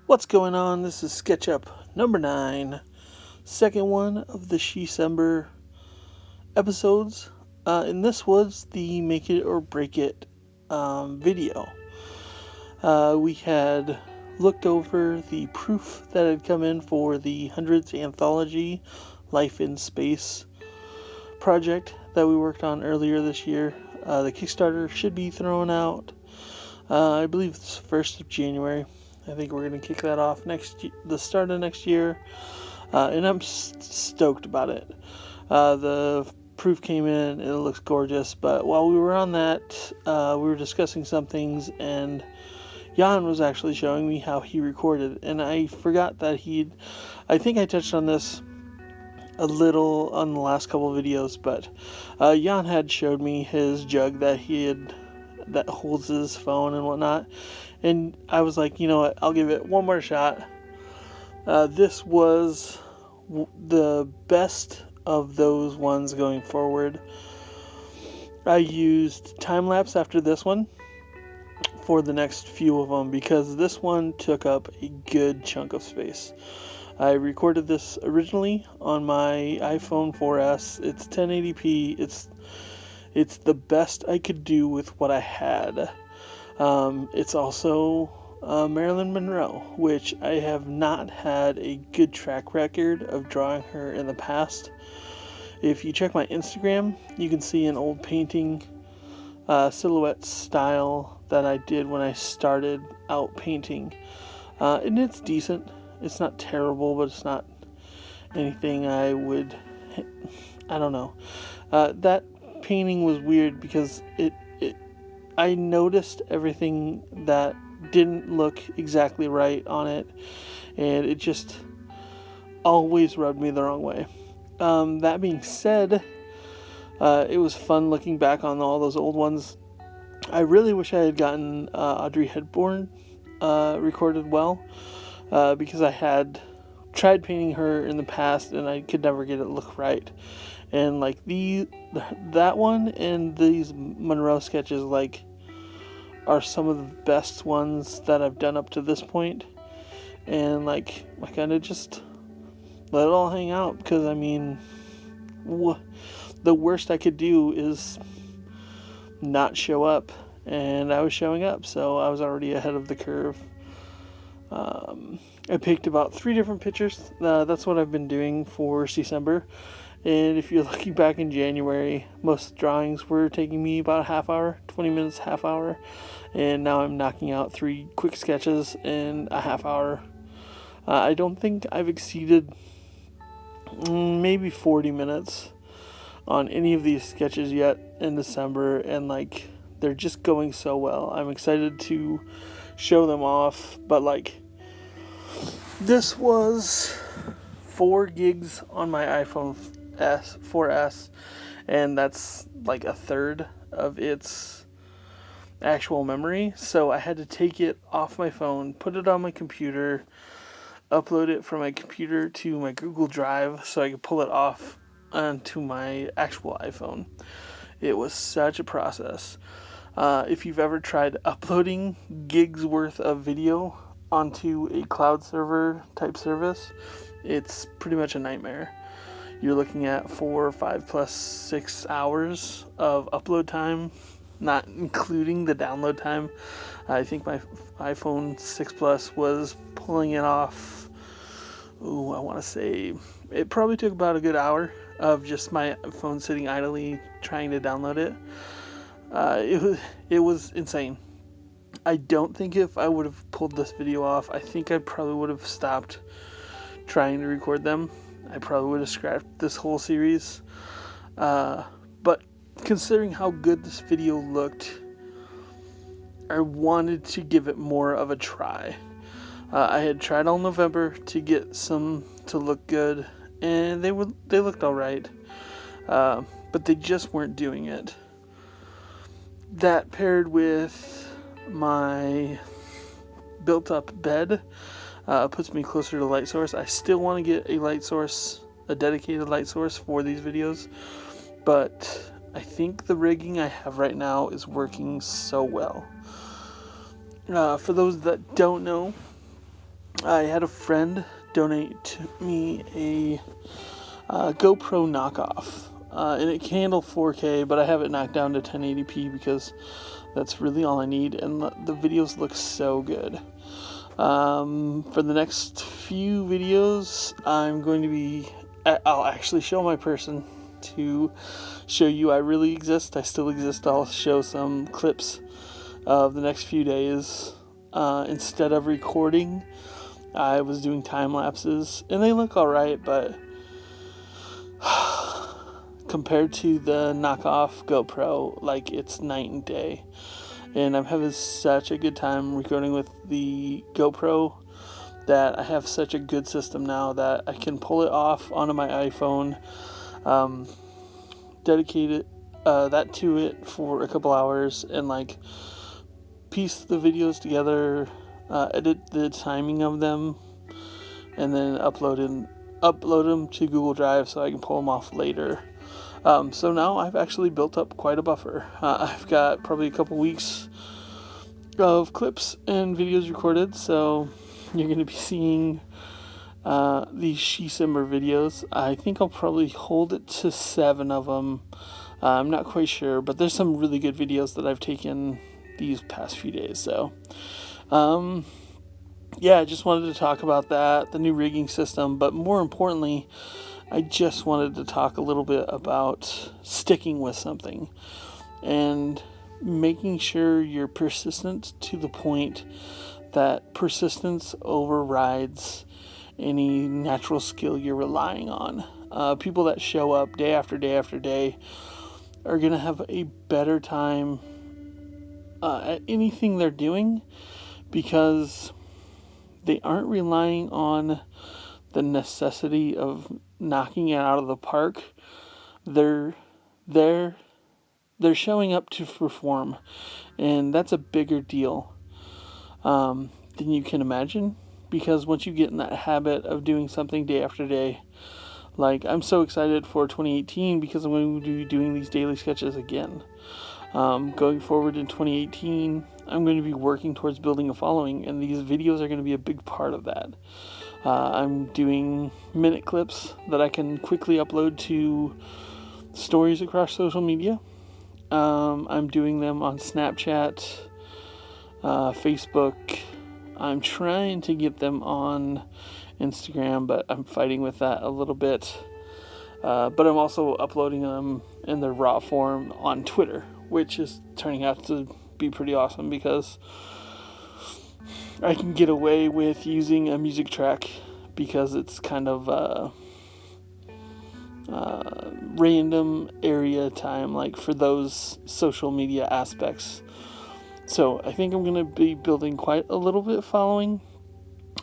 What's going on? This is Sketchup number 9, second one of the SHEcember episodes. And this was the Make It or Break It video. We had looked over the proof that had come in for the 100th anthology Life in Space project that we worked on earlier this year. The Kickstarter should be thrown out, I believe it's 1st of January. I think we're going to kick that off the start of next year, and I'm stoked about it. The proof came in, and it looks gorgeous, but while we were on that, we were discussing some things, and Jan was actually showing me how he recorded, and I forgot that I think I touched on this a little on the last couple of videos, but Jan had showed me his jug that that holds his phone and whatnot, and I was like, you know what, I'll give it one more shot. This was the best of those ones going forward. I used time-lapse after this one for the next few of them because this one took up a good chunk of space. I recorded this originally on my iPhone 4S. It's 1080p. It's the best I could do with what I had. It's also Marilyn Monroe, which I have not had a good track record of drawing her in the past. If you check my Instagram, you can see an old painting silhouette style that I did when I started out painting. And it's decent. It's not terrible, but it's not anything I don't know. That painting was weird because I noticed everything that didn't look exactly right on it, and it just always rubbed me the wrong way. That being said, it was fun looking back on all those old ones. I really wish I had gotten Audrey Hepburn recorded well, because I had tried painting her in the past and I could never get it look right. And like that one and these Monroe sketches are some of the best ones that I've done up to this point. And I kind of just let it all hang out, because I mean, the worst I could do is not show up, and I was showing up, so I was already ahead of the curve. I picked about 3 different pictures. That's what I've been doing for SHEcember. And if you're looking back in January, most drawings were taking me about a half hour, 20 minutes, half hour. And now I'm knocking out 3 quick sketches in a half hour. I don't think I've exceeded maybe 40 minutes on any of these sketches yet in December. And they're just going so well. I'm excited to show them off. But this was 4 gigs on my iPhone 4S, and that's a third of its actual memory. So I had to take it off my phone, put it on my computer, upload it from my computer to my Google Drive so I could pull it off onto my actual iPhone. It was such a process. If you've ever tried uploading gigs worth of video onto a cloud server type service, it's pretty much a nightmare. You're looking at 4 or 5 plus 6 hours of upload time, not including the download time. I think my iPhone 6 Plus was pulling it off, I want to say it probably took about a good hour of just my phone sitting idly trying to download it. It was insane. I don't think if I would have pulled this video off, I think I probably would have stopped trying to record them. I probably would have scrapped this whole series. But considering how good this video looked, I wanted to give it more of a try. I had tried all November to get some to look good, and they looked alright. But they just weren't doing it. That paired with my built-up bed puts me closer to light source. I still want to get a dedicated light source for these videos, but I think the rigging I have right now is working so well. For those that don't know, I had a friend donate me a GoPro knockoff, and it can handle 4K, but I have it knocked down to 1080p because that's really all I need, and the videos look so good. For the next few videos, I'll actually show my person to show you I really exist. I still exist. I'll show some clips of the next few days. Instead of recording, I was doing time lapses, and they look alright, but compared to the knockoff GoPro, like, it's night and day. And I'm having such a good time recording with the GoPro that I have such a good system now that I can pull it off onto my iPhone, dedicate that to it for a couple hours, and like piece the videos together, edit the timing of them, and then upload them to Google Drive so I can pull them off later. So now I've actually built up quite a buffer. I've got probably a couple weeks of clips and videos recorded, so you're going to be seeing these SHEcember videos. I think I'll probably hold it to 7 of them. I'm not quite sure, but there's some really good videos that I've taken these past few days. So, yeah, I just wanted to talk about that, the new rigging system, but more importantly, I just wanted to talk a little bit about sticking with something and making sure you're persistent to the point that persistence overrides any natural skill you're relying on. People that show up day after day after day are going to have a better time at anything they're doing because they aren't relying on the necessity of knocking it out of the park. They're showing up to perform, and that's a bigger deal than you can imagine, because once you get in that habit of doing something day after day, like, I'm so excited for 2018 because I'm going to be doing these daily sketches again. Going forward in 2018, I'm going to be working towards building a following, and these videos are going to be a big part of that. I'm doing minute clips that I can quickly upload to stories across social media. I'm doing them on Snapchat, Facebook. I'm trying to get them on Instagram, but I'm fighting with that a little bit. But I'm also uploading them in their raw form on Twitter, which is turning out to be pretty awesome because I can get away with using a music track because it's kind of random area time, like, for those social media aspects. So I think I'm going to be building quite a little bit following.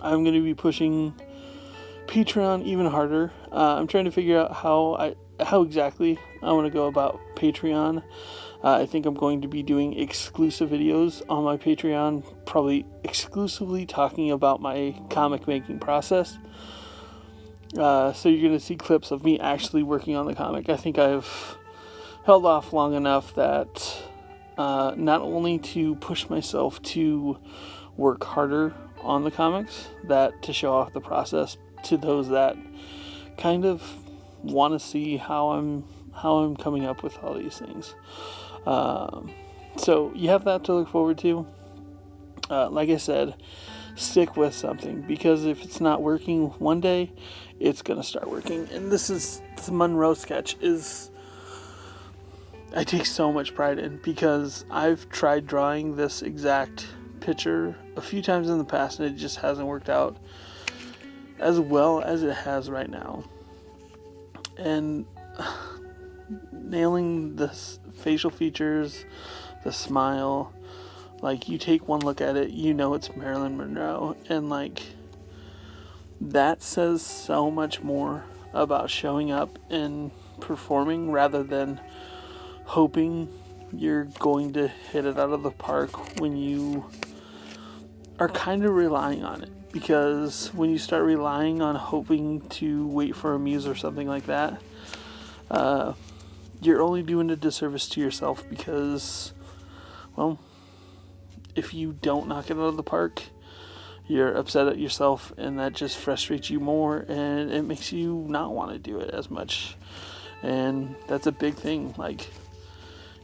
I'm going to be pushing Patreon even harder. I'm trying to figure out how exactly I want to go about Patreon. I think I'm going to be doing exclusive videos on my Patreon, probably exclusively talking about my comic making process. So you're going to see clips of me actually working on the comic. I think I've held off long enough that not only to push myself to work harder on the comics, that to show off the process to those that kind of want to see how I'm coming up with all these things. So you have that to look forward to. Like I said, stick with something, because if it's not working one day, it's going to start working. And this Monroe sketch I take so much pride in, because I've tried drawing this exact picture a few times in the past and it just hasn't worked out as well as it has right now. And nailing the facial features, the smile, like, you take one look at it, you know it's Marilyn Monroe, and like, that says so much more about showing up and performing rather than hoping you're going to hit it out of the park when you are kind of relying on it. Because when you start relying on hoping to wait for a muse or something like that, you're only doing a disservice to yourself, because, well, if you don't knock it out of the park, you're upset at yourself, and that just frustrates you more, and it makes you not want to do it as much. And that's a big thing, like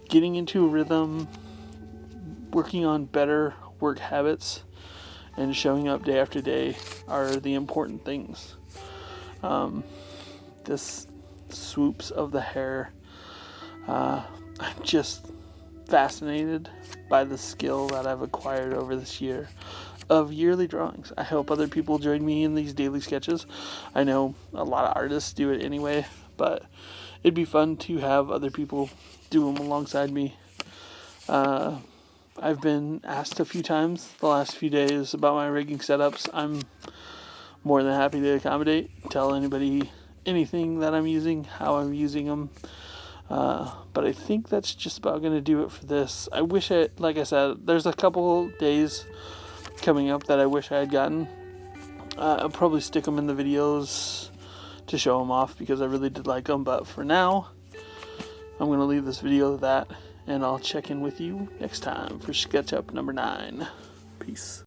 getting into a rhythm, working on better work habits, and showing up day after day are the important things. This swoops of the hair, I'm just fascinated by the skill that I've acquired over this year of yearly drawings. I hope other people join me in these daily sketches. I know a lot of artists do it anyway, but it'd be fun to have other people do them alongside me. I've been asked a few times the last few days about my rigging setups. I'm more than happy to accommodate, tell anybody anything that I'm using, how I'm using them. But I think that's just about going to do it for this. I wish like I said, there's a couple days coming up that I wish I had gotten. I'll probably stick them in the videos to show them off because I really did like them. But for now, I'm going to leave this video at that, and I'll check in with you next time for Sketchup number 9. Peace.